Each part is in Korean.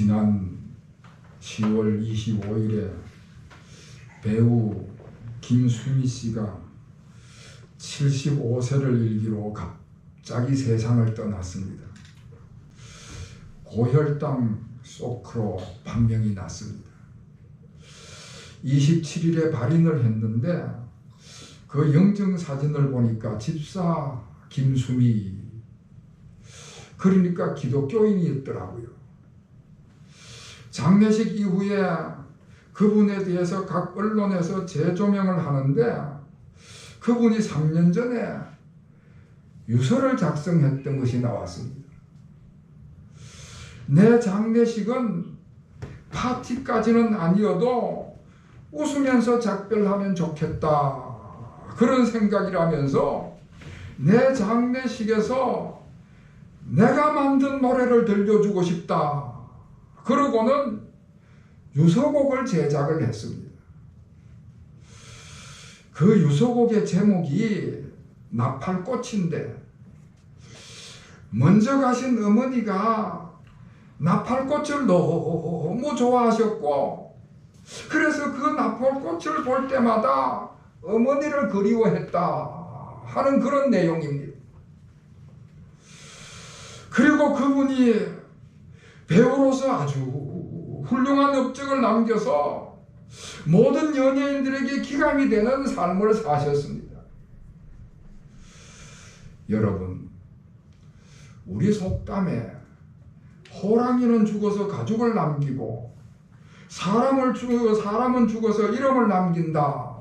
지난 10월 25일에 배우 김수미 씨가 75세를 일기로 갑자기 세상을 떠났습니다. 고혈당 쇼크로 판명이 났습니다. 27일에 발인을 했는데 그 영정사진을 보니까 집사 김수미, 그러니까 기독교인이었더라고요. 장례식 이후에 그분에 대해서 각 언론에서 재조명을 하는데 그분이 3년 전에 유서를 작성했던 것이 나왔습니다. 내 장례식은 파티까지는 아니어도 웃으면서 작별하면 좋겠다, 그런 생각이라면서 내 장례식에서 내가 만든 노래를 들려주고 싶다, 그러고는 유서곡을 제작을 했습니다. 그 유서곡의 제목이 나팔꽃인데, 먼저 가신 어머니가 나팔꽃을 너무 좋아하셨고, 그래서 그 나팔꽃을 볼 때마다 어머니를 그리워했다 하는 그런 내용입니다. 그리고 그분이 배우로서 아주 훌륭한 업적을 남겨서 모든 연예인들에게 기감이 되는 삶을 사셨습니다. 여러분, 우리 속담에 호랑이는 죽어서 가죽을 남기고 사람은 죽어서 이름을 남긴다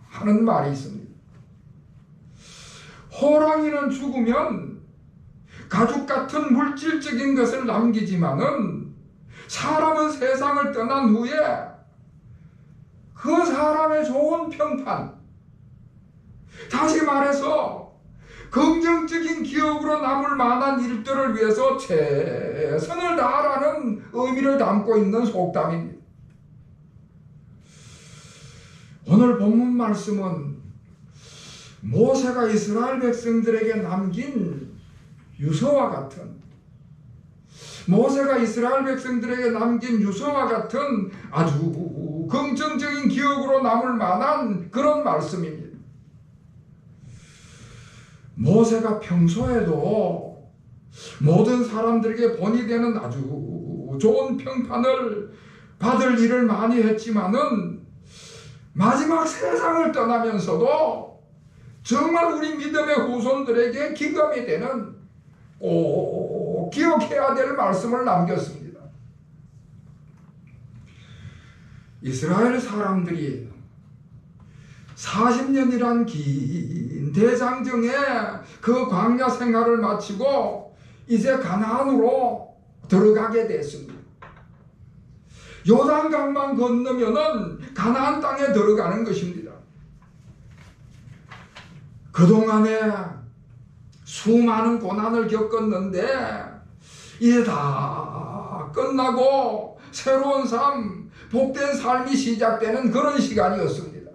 하는 말이 있습니다. 호랑이는 죽으면 가죽 같은 물질적인 것을 남기지만은 사람은 세상을 떠난 후에 그 사람의 좋은 평판, 다시 말해서 긍정적인 기억으로 남을 만한 일들을 위해서 최선을 다하라는 의미를 담고 있는 속담입니다. 오늘 본문 말씀은 모세가 이스라엘 백성들에게 남긴 유서와 같은, 모세가 이스라엘 백성들에게 남긴 유서와 같은 아주 긍정적인 기억으로 남을 만한 그런 말씀입니다. 모세가 평소에도 모든 사람들에게 본이 되는 아주 좋은 평판을 받을 일을 많이 했지만은 마지막 세상을 떠나면서도 정말 우리 믿음의 후손들에게 기감이 되는 꼭 기억해야 될 말씀을 남겼습니다. 이스라엘 사람들이 40년이란 긴 대장정의 그 광야 생활을 마치고 이제 가나안으로 들어가게 됐습니다. 요단강만 건너면은 가나안 땅에 들어가는 것입니다. 그동안에 수많은 고난을 겪었는데 이제 다 끝나고 새로운 삶, 복된 삶이 시작되는 그런 시간이었습니다.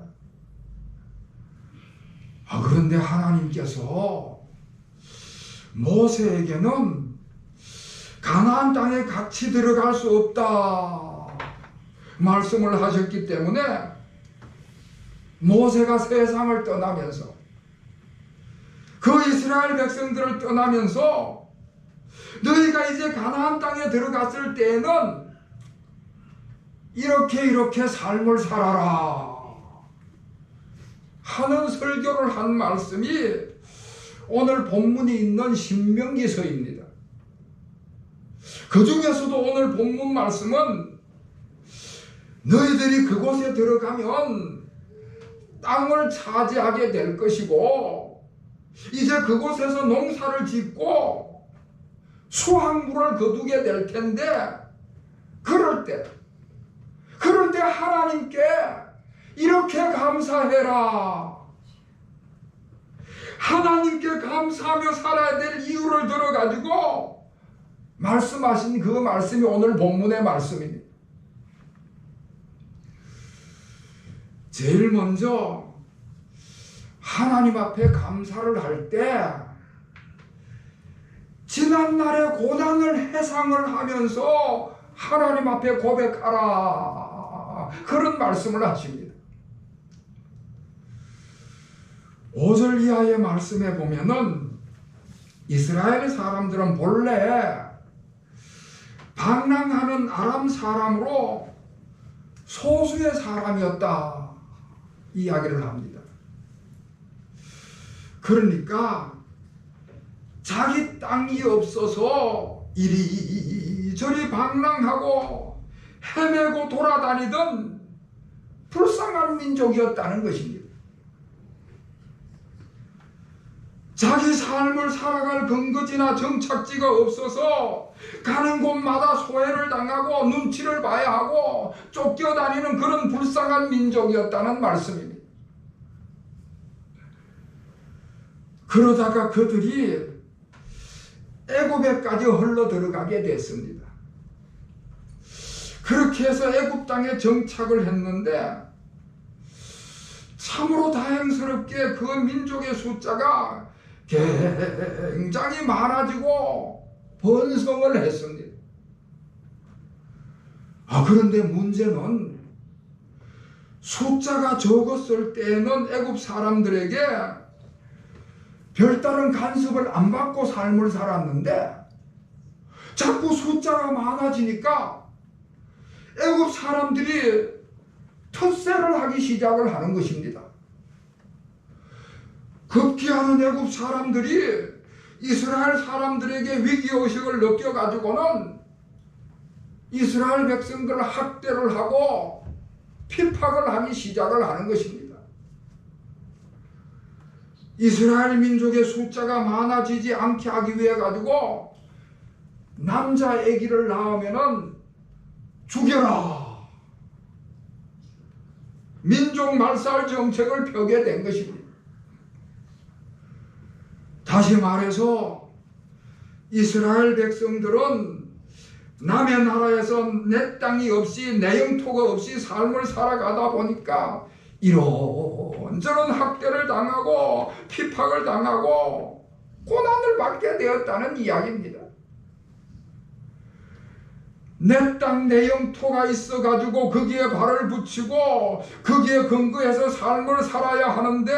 그런데 하나님께서 모세에게는 가나안 땅에 같이 들어갈 수 없다 말씀을 하셨기 때문에 모세가 세상을 떠나면서, 그 이스라엘 백성들을 떠나면서 너희가 이제 가나안 땅에 들어갔을 때에는 이렇게 삶을 살아라 하는 설교를 한 말씀이 오늘 본문이 있는 신명기서입니다. 그 중에서도 오늘 본문 말씀은 너희들이 그곳에 들어가면 땅을 차지하게 될 것이고 이제 그곳에서 농사를 짓고 수확물을 거두게 될 텐데, 그럴 때 하나님께 이렇게 감사해라. 하나님께 감사하며 살아야 될 이유를 들어가지고 말씀하신 그 말씀이 오늘 본문의 말씀입니다. 제일 먼저 하나님 앞에 감사를 할 때 지난날의 고난을 회상을 하면서 하나님 앞에 고백하라. 그런 말씀을 하십니다. 5절 이하의 말씀에 보면은 이스라엘 사람들은 본래 방랑하는 아람 사람으로 소수의 사람이었다 이야기를 합니다. 그러니까 자기 땅이 없어서 이리저리 방랑하고 헤매고 돌아다니던 불쌍한 민족이었다는 것입니다. 자기 삶을 살아갈 근거지나 정착지가 없어서 가는 곳마다 소외를 당하고 눈치를 봐야 하고 쫓겨다니는 그런 불쌍한 민족이었다는 말씀입니다. 그러다가 그들이 애굽에까지 흘러 들어가게 됐습니다. 그렇게 해서 애굽 땅에 정착을 했는데 참으로 다행스럽게 그 민족의 숫자가 굉장히 많아지고 번성을 했습니다. 그런데 문제는 숫자가 적었을 때에는 애굽 사람들에게 별다른 간섭을 안 받고 삶을 살았는데 자꾸 숫자가 많아지니까 애굽 사람들이 텃세를 하기 시작을 하는 것입니다. 급기야는 애굽 사람들이 이스라엘 사람들에게 위기의식을 느껴가지고는 이스라엘 백성들을 학대를 하고 핍박을 하기 시작을 하는 것입니다. 이스라엘 민족의 숫자가 많아지지 않게 하기 위해 가지고 남자 아기를 낳으면은 죽여라. 민족 말살 정책을 펴게 된 것입니다. 다시 말해서 이스라엘 백성들은 남의 나라에서 내 땅이 없이 내 영토가 없이 삶을 살아가다 보니까 이런저런 학대를 당하고 핍박을 당하고 고난을 받게 되었다는 이야기입니다. 내 땅 내 영토가 있어가지고 거기에 발을 붙이고 거기에 근거해서 삶을 살아야 하는데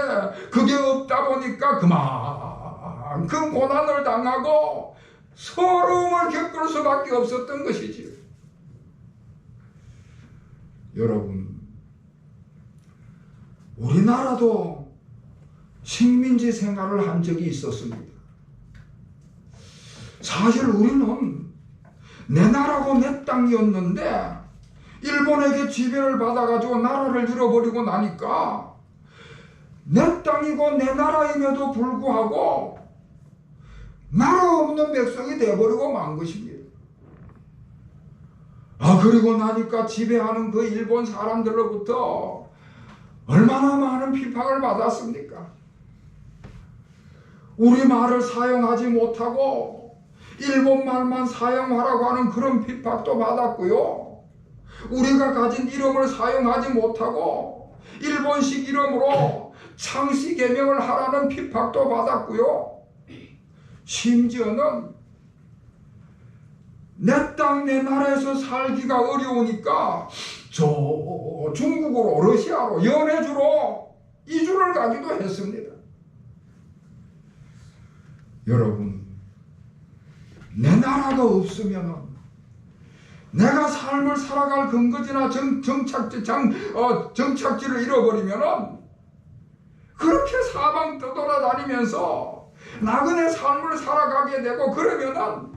그게 없다 보니까 그만큼 고난을 당하고 서러움을 겪을 수밖에 없었던 것이지요. 여러분, 우리나라도 식민지 생활을 한 적이 있었습니다. 사실 우리는 내 나라고 내 땅이었는데 일본에게 지배를 받아가지고 나라를 잃어버리고 나니까 내 땅이고 내 나라임에도 불구하고 나라 없는 백성이 되어버리고 만 것입니다. 그리고 나니까 지배하는 그 일본 사람들로부터 얼마나 많은 핍박을 받았습니까? 우리 말을 사용하지 못하고 일본 말만 사용하라고 하는 그런 핍박도 받았고요. 우리가 가진 이름을 사용하지 못하고 일본식 이름으로 창씨 개명을 하라는 핍박도 받았고요. 심지어는 내 땅 내 나라에서 살기가 어려우니까 저 중국으로 러시아로 연해주로 이주를 가기도 했습니다. 여러분, 내 나라가 없으면 내가 삶을 살아갈 근거지나 정착지를 잃어버리면 그렇게 사방 떠돌아다니면서 나그네 삶을 살아가게 되고 그러면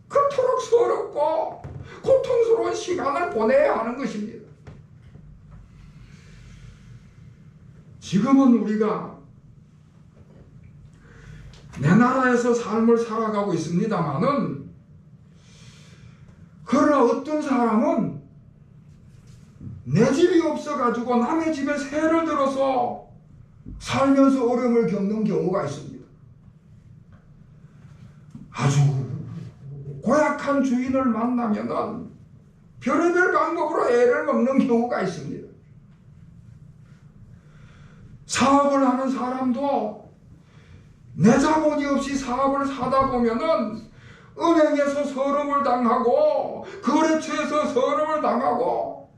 그토록 서럽고 고통스러운 시간을 보내야 하는 것입니다. 지금은 우리가 내 나라에서 삶을 살아가고 있습니다만은 그러나 어떤 사람은 내 집이 없어가지고 남의 집에 세를 들어서 살면서 어려움을 겪는 경우가 있습니다. 아주 고약한 주인을 만나면은 별의별 방법으로 애를 먹는 경우가 있습니다. 사업을 하는 사람도 내 자본이 없이 사업을 사다 보면은 은행에서 서름을 당하고 거래처에서 서름을 당하고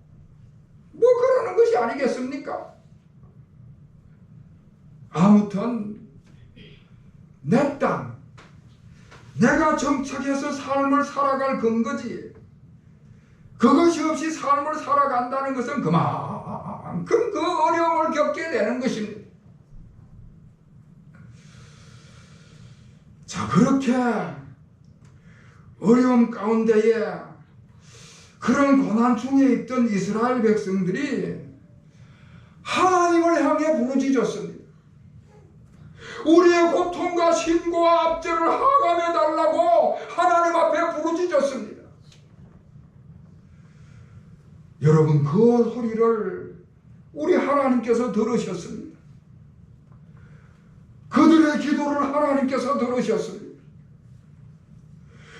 뭐 그러는 것이 아니겠습니까? 아무튼 내 땅, 내가 정착해서 삶을 살아갈 근거지, 그것이 없이 삶을 살아간다는 것은 그만큼 그 어려움을 겪게 되는 것입니다. 자, 그렇게 어려움 가운데에 그런 고난 중에 있던 이스라엘 백성들이 하나님을 향해 부르짖었습니다. 우리의 고통과 신고와 압제를 하감해 달라고 하나님 앞에 부르짖었습니다. 여러분, 그 소리를 우리 하나님께서 들으셨습니다. 그들의 기도를 하나님께서 들으셨습니다.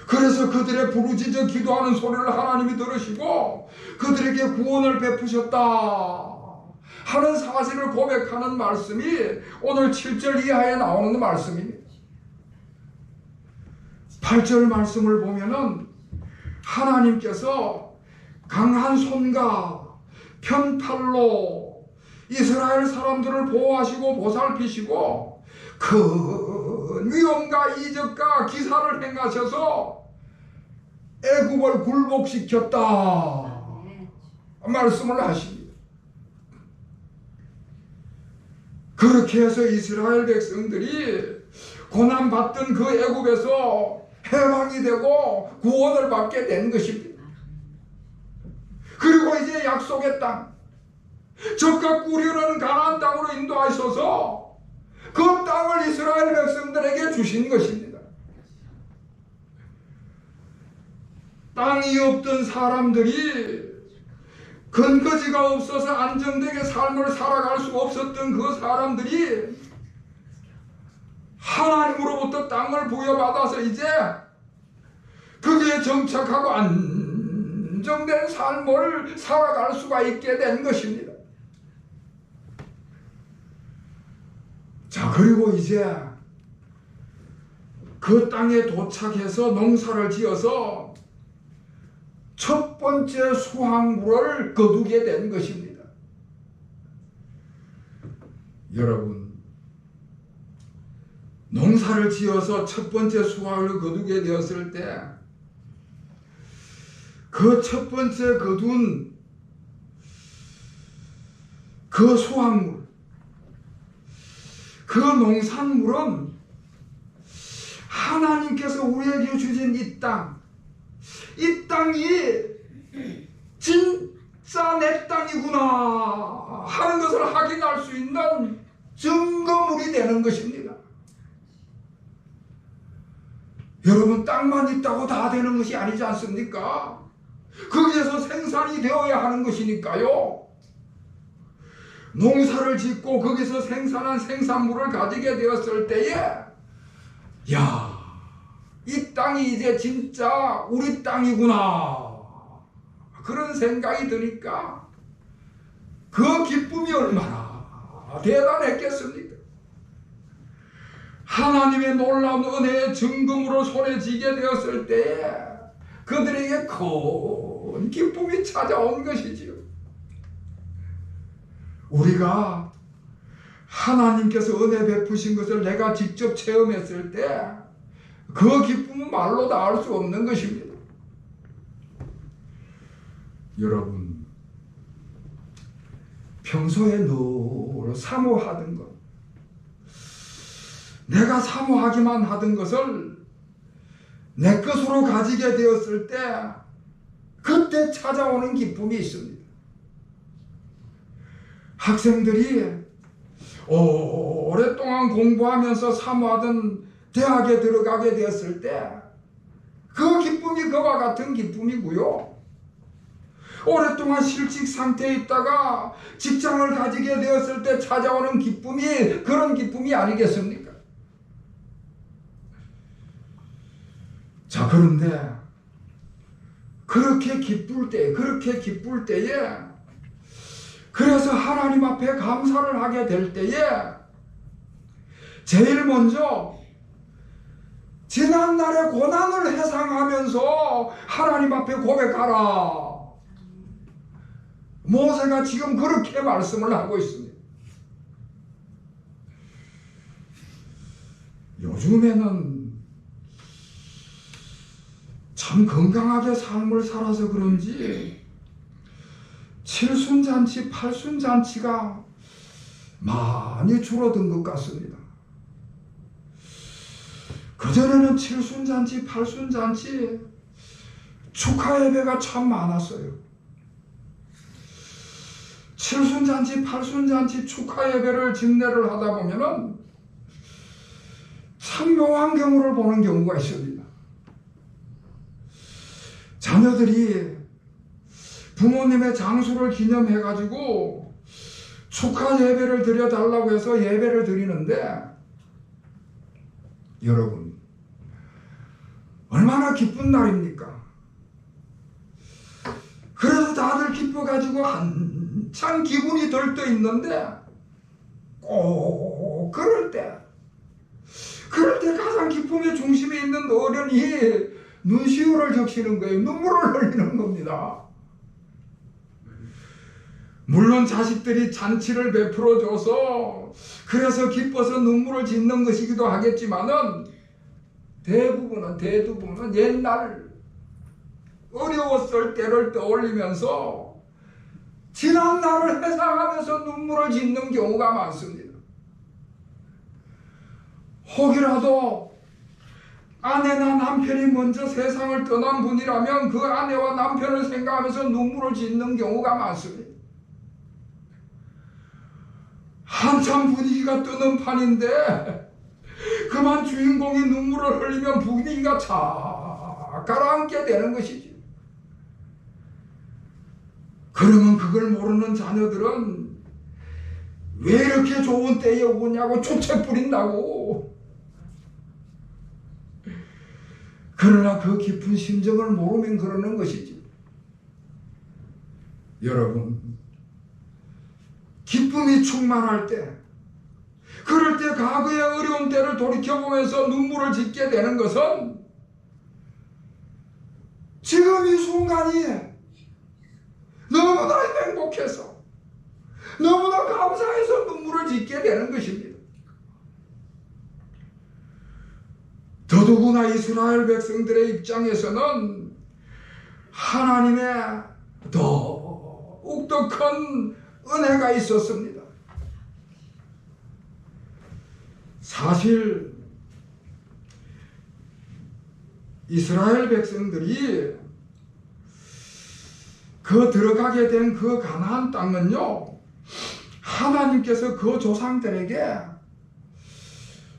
그래서 그들의 부르짖어 기도하는 소리를 하나님이 들으시고 그들에게 구원을 베푸셨다 하는 사실을 고백하는 말씀이 오늘 7절 이하에 나오는 말씀입니다. 8절 말씀을 보면은 하나님께서 강한 손과 편팔로 이스라엘 사람들을 보호하시고 보살피시고 큰 위엄과 이적과 기사를 행하셔서 애굽을 굴복시켰다 말씀을 하십니다. 그렇게 해서 이스라엘 백성들이 고난받던 그 애굽에서 해방이 되고 구원을 받게 된 것입니다. 그리고 이제 약속의 땅, 적과 꿀이 가나안 땅으로 인도하셔서 그 땅을 이스라엘 백성들에게 주신 것입니다. 땅이 없던 사람들이, 근거지가 없어서 안정되게 삶을 살아갈 수 없었던 그 사람들이 하나님으로부터 땅을 부여받아서 이제 거기에 정착하고 안정된 삶을 살아갈 수가 있게 된 것입니다. 자, 그리고 이제 그 땅에 도착해서 농사를 지어서 첫 번째 수확물을 거두게 된 것입니다. 여러분, 농사를 지어서 첫 번째 수확을 거두게 되었을 때 그 첫 번째 거둔 그 수확물, 그 농산물은 하나님께서 우리에게 주신 이 땅이 진짜 내 땅이구나 하는 것을 확인할 수 있는 증거물이 되는 것입니다. 여러분, 땅만 있다고 다 되는 것이 아니지 않습니까? 거기에서 생산이 되어야 하는 것이니까요. 농사를 짓고 거기서 생산한 생산물을 가지게 되었을 때에 야, 이 땅이 이제 진짜 우리 땅이구나 그런 생각이 드니까 그 기쁨이 얼마나 대단했겠습니까? 하나님의 놀라운 은혜의 증거물을 손에 쥐게 되었을 때에 그들에게 큰 기쁨이 찾아온 것이지요. 우리가 하나님께서 은혜 베푸신 것을 내가 직접 체험했을 때 그 기쁨은 말로 다 할 수 없는 것입니다. 여러분, 평소에 늘 사모하던 것, 내가 사모하기만 하던 것을 내 것으로 가지게 되었을 때 그때 찾아오는 기쁨이 있습니다. 학생들이 오랫동안 공부하면서 사모하던 대학에 들어가게 되었을 때 그 기쁨이 그와 같은 기쁨이고요. 오랫동안 실직 상태에 있다가 직장을 가지게 되었을 때 찾아오는 기쁨이 그런 기쁨이 아니겠습니까? 자, 그런데 그렇게 기쁠 때에 그래서 하나님 앞에 감사를 하게 될 때에 제일 먼저 지난날의 고난을 하면서 하나님 앞에 고백하라. 모세가 지금 그렇게 말씀을 하고 있습니다. 요즘에는 참 건강하게 삶을 살아서 그런지 칠순잔치, 팔순잔치가 많이 줄어든 것 같습니다. 그전에는 칠순잔치, 팔순잔치 축하 예배가 참 많았어요. 칠순잔치, 팔순잔치 축하 예배를 집례를 하다 보면은 참 묘한 경우를 보는 경우가 있습니다. 자녀들이 부모님의 장수를 기념해가지고 축하 예배를 드려달라고 해서 예배를 드리는데, 여러분 얼마나 기쁜 날입니까? 그래서 다들 기뻐가지고 한참 기분이 들떠 있는데, 꼭 그럴 때 가장 기쁨의 중심에 있는 어른이 눈시울을 적시는 거예요. 눈물을 흘리는 겁니다. 물론 자식들이 잔치를 베풀어줘서 그래서 기뻐서 눈물을 짓는 것이기도 하겠지만은 대부분은 옛날 어려웠을 때를 떠올리면서 지난 날을 회상하면서 눈물을 짓는 경우가 많습니다. 혹이라도 아내나 남편이 먼저 세상을 떠난 분이라면 그 아내와 남편을 생각하면서 눈물을 짓는 경우가 많습니다. 한참 분위기가 뜨는 판인데 그만 주인공이 눈물을 흘리면 분위기가 착 가라앉게 되는 것이지. 그러면 그걸 모르는 자녀들은 왜 이렇게 좋은 때에 오냐고 초채 부린다고. 그러나 그 깊은 심정을 모르면 그러는 것이지. 여러분, 기쁨이 충만할 때, 그럴 때 과거의 어려운 때를 돌이켜보면서 눈물을 짓게 되는 것은 지금 이 순간이 너무나 행복해서, 너무나 감사해서 눈물을 짓게 되는 것입니다. 더더구나 이스라엘 백성들의 입장에서는 하나님의 더욱더 큰 은혜가 있었습니다. 사실 이스라엘 백성들이 그 들어가게 된 그 가나안 땅은요, 하나님께서 그 조상들에게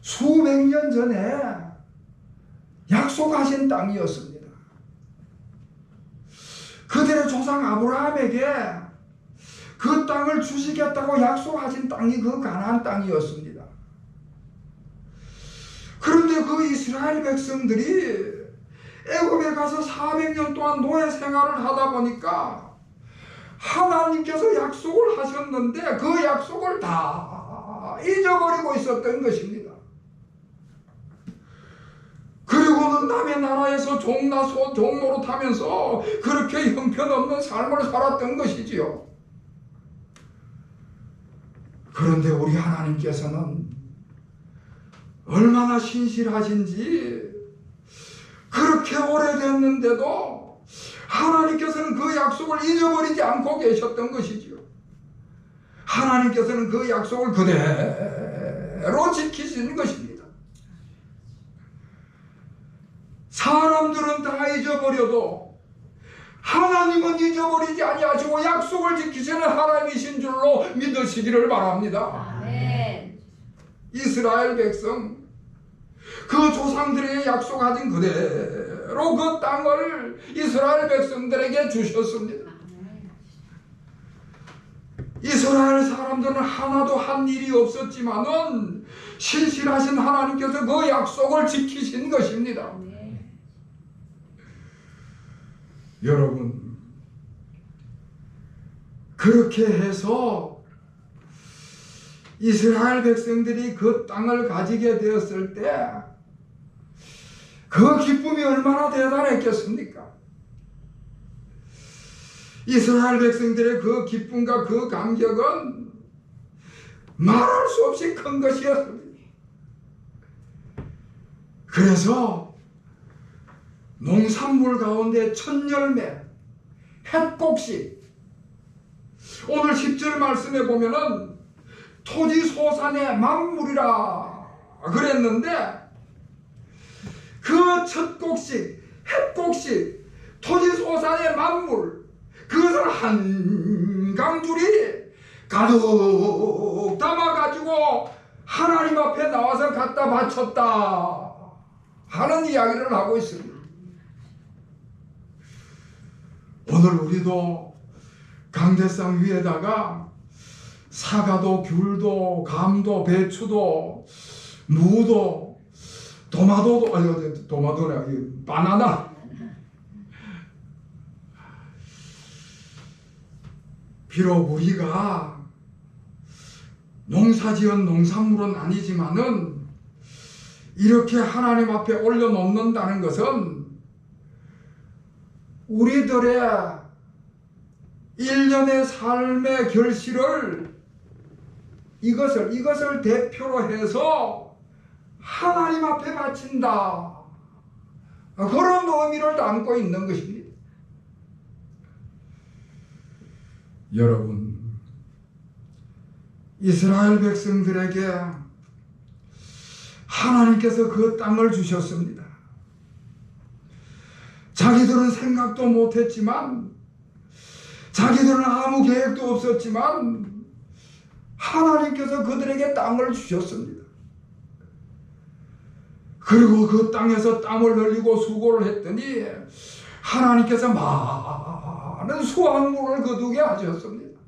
수백 년 전에 약속하신 땅이었습니다. 그들의 조상 아브라함에게 그 땅을 주시겠다고 약속하신 땅이 그 가나안 땅이었습니다. 그런데 그 이스라엘 백성들이 애굽에 가서 400년 동안 노예 생활을 하다 보니까 하나님께서 약속을 하셨는데 그 약속을 다 잊어버리고 있었던 것입니다. 그리고는 남의 나라에서 종노릇하면서 그렇게 형편없는 삶을 살았던 것이지요. 그런데 우리 하나님께서는 얼마나 신실하신지, 그렇게 오래됐는데도 하나님께서는 그 약속을 잊어버리지 않고 계셨던 것이지요. 하나님께서는 그 약속을 그대로 지키시는 것입니다. 사람들은 다 잊어버려도 하나님은 잊어버리지 아니하시고 약속을 지키시는 하나님이신 줄로 믿으시기를 바랍니다. 아멘. 이스라엘 백성, 그 조상들에게 약속하신 그대로 그 땅을 이스라엘 백성들에게 주셨습니다. 이스라엘 사람들은 하나도 한 일이 없었지만은 신실하신 하나님께서 그 약속을 지키신 것입니다. 여러분, 그렇게 해서 이스라엘 백성들이 그 땅을 가지게 되었을 때 그 기쁨이 얼마나 있겠습니까? 이스라엘 백성들의 그 기쁨과 그 감격은 말할 수 없이 큰 것이었습니다. 그래서 농산물 가운데 첫 열매, 햇곡식, 오늘 10절 말씀에 보면은 토지 소산의 만물이라 그랬는데 그 첫 곡식, 햇곡식, 토지 소산의 만물, 그것을 한 강줄이 가득 담아가지고 하나님 앞에 나와서 갖다 바쳤다 하는 이야기를 하고 있습니다. 오늘 우리도 강대상 위에다가 사과도 귤도 감도 배추도 무도 도마도도 아니 도마도래 바나나 비록 우리가 농사지은 농산물은 아니지만은 이렇게 하나님 앞에 올려놓는다는 것은 우리들의 일련의 삶의 결실을 이것을 대표로 해서 하나님 앞에 바친다. 그런 의미를 담고 있는 것입니다. 여러분, 이스라엘 백성들에게 하나님께서 그 땅을 주셨습니다. 자기들은 생각도 못했지만, 자기들은 아무 계획도 없었지만 하나님께서 그들에게 땅을 주셨습니다. 그리고 그 땅에서 땀을 흘리고 수고를 했더니 하나님께서 많은 수확물을 거두게 하셨습니다.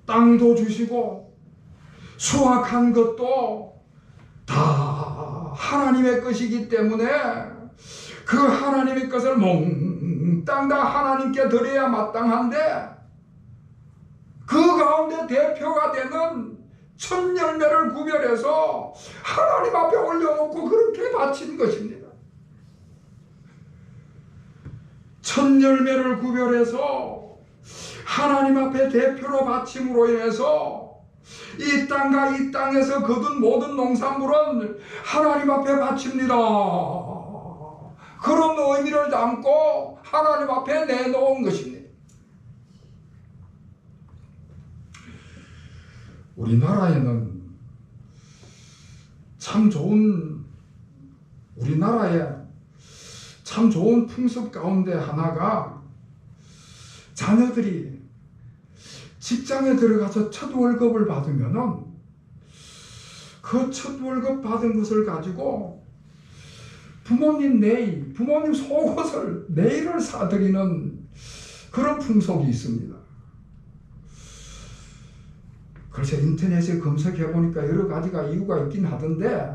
땅도 주시고 수확한 것도 다 하나님의 것이기 때문에 그 하나님의 것을 몽땅 다 하나님께 드려야 마땅한데 그 가운데 대표가 되는 첫 열매를 구별해서 하나님 앞에 올려놓고 그렇게 바친 것입니다. 첫 열매를 구별해서 하나님 앞에 대표로 바침으로 인해서 이 땅과 이 땅에서 거둔 모든 농산물은 하나님 앞에 바칩니다. 그런 의미를 담고 하나님 앞에 내놓은 것입니다. 우리나라에는 우리나라에 참 좋은 풍습 가운데 하나가 자녀들이 직장에 들어가서 첫 월급을 받으면은 그 첫 월급 받은 것을 가지고 부모님 속옷을 네일을 사드리는 그런 풍속이 있습니다. 글쎄 인터넷에 검색해 보니까 여러 가지가 이유가 있긴 하던데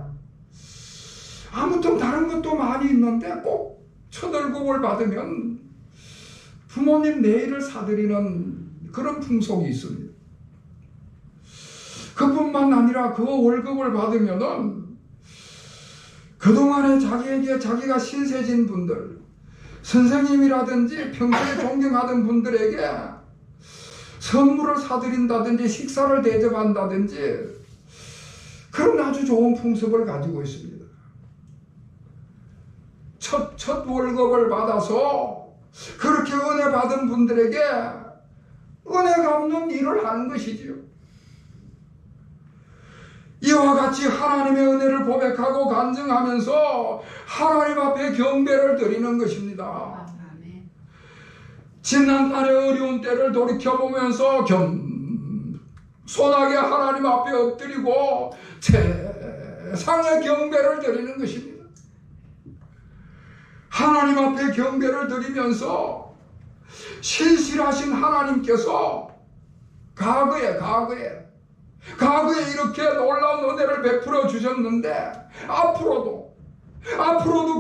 아무튼 다른 것도 많이 있는데 꼭 첫 월급을 받으면 부모님 네일을 사드리는 그런 풍속이 있습니다. 그뿐만 아니라 그 월급을 받으면은 그동안에 자기에게 자기가 신세진 분들, 선생님이라든지 평소에 존경하던 분들에게 선물을 사드린다든지 식사를 대접한다든지 그런 아주 좋은 풍습을 가지고 있습니다. 첫 월급을 받아서 그렇게 은혜 받은 분들에게 은혜 갚는 일을 하는 것이지요. 이와 같이 하나님의 은혜를 고백하고 간증하면서 하나님 앞에 경배를 드리는 것입니다. 지난날의 어려운 때를 돌이켜보면서 겸손하게 하나님 앞에 엎드리고 최상의 경배를 드리는 것입니다. 하나님 앞에 경배를 드리면서 신실하신 하나님께서 과거에 이렇게 놀라운 은혜를 베풀어 주셨는데 앞으로도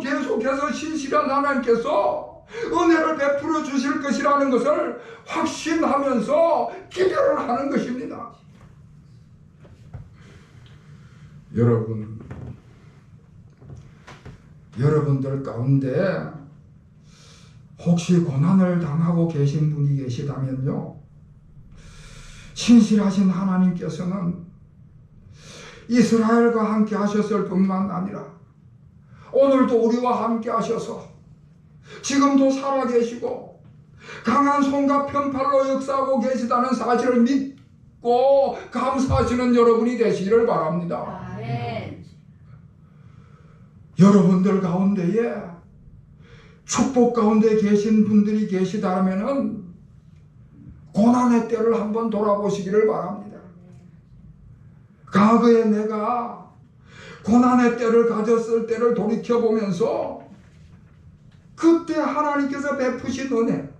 계속해서 신실한 하나님께서 은혜를 베풀어 주실 것이라는 것을 확신하면서 기도를 하는 것입니다. 여러분, 여러분들 가운데 혹시 고난을 당하고 계신 분이 계시다면요, 신실하신 하나님께서는 이스라엘과 함께 하셨을 뿐만 아니라 오늘도 우리와 함께 하셔서 지금도 살아계시고 강한 손과 편팔로 역사하고 계시다는 사실을 믿고 감사하시는 여러분이 되시기를 바랍니다. 아멘. 여러분들 가운데에 축복 가운데 계신 분들이 계시다면은 고난의 때를 한번 돌아보시기를 바랍니다. 과거에 내가 고난의 때를 가졌을 때를 돌이켜보면서 그때 하나님께서 베푸신 은혜,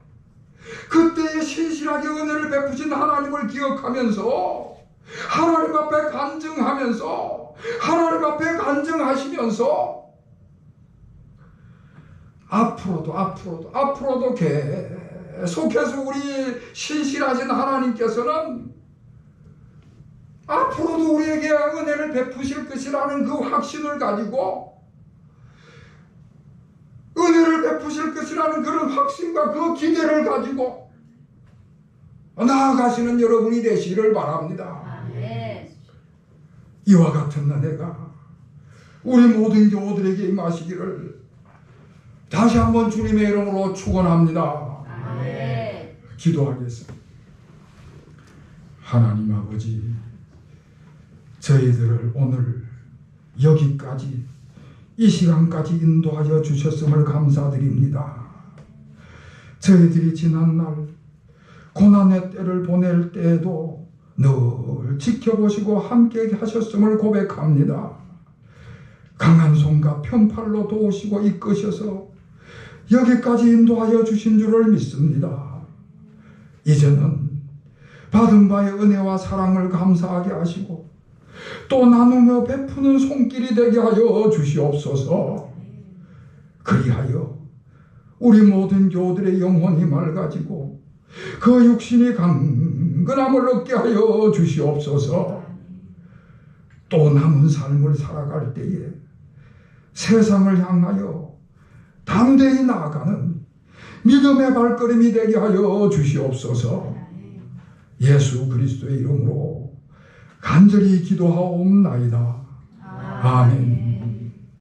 그때에 신실하게 은혜를 베푸신 하나님을 기억하면서 하나님 앞에 간증하면서 하나님 앞에 간증하시면서 앞으로도 계속해서 우리 신실하신 하나님께서는 앞으로도 우리에게 은혜를 베푸실 것이라는 그 확신을 가지고 은혜를 베푸실 것이라는 그런 확신과 그 기대를 가지고 나아가시는 여러분이 되시기를 바랍니다. 아멘. 이와 같은 은혜가 우리 모든 교우들에게 임하시기를 다시 한번 주님의 이름으로 축원합니다. 아멘. 기도하겠습니다. 하나님 아버지, 저희들을 오늘 여기까지 이 시간까지 인도하여 주셨음을 감사드립니다. 저희들이 지난날 고난의 때를 보낼 때에도 늘 지켜보시고 함께 하셨음을 고백합니다. 강한 손과 편팔로 도우시고 이끄셔서 여기까지 인도하여 주신 줄을 믿습니다. 이제는 받은 바의 은혜와 사랑을 감사하게 하시고 또 나누며 베푸는 손길이 되게 하여 주시옵소서. 그리하여 우리 모든 교우들의 영혼이 맑아지고 그 육신이 강건함을 얻게 하여 주시옵소서. 또 남은 삶을 살아갈 때에 세상을 향하여 담대히 나아가는 믿음의 발걸음이 되게 하여 주시옵소서. 예수 그리스도의 이름으로 간절히 기도하옵나이다. 아멘.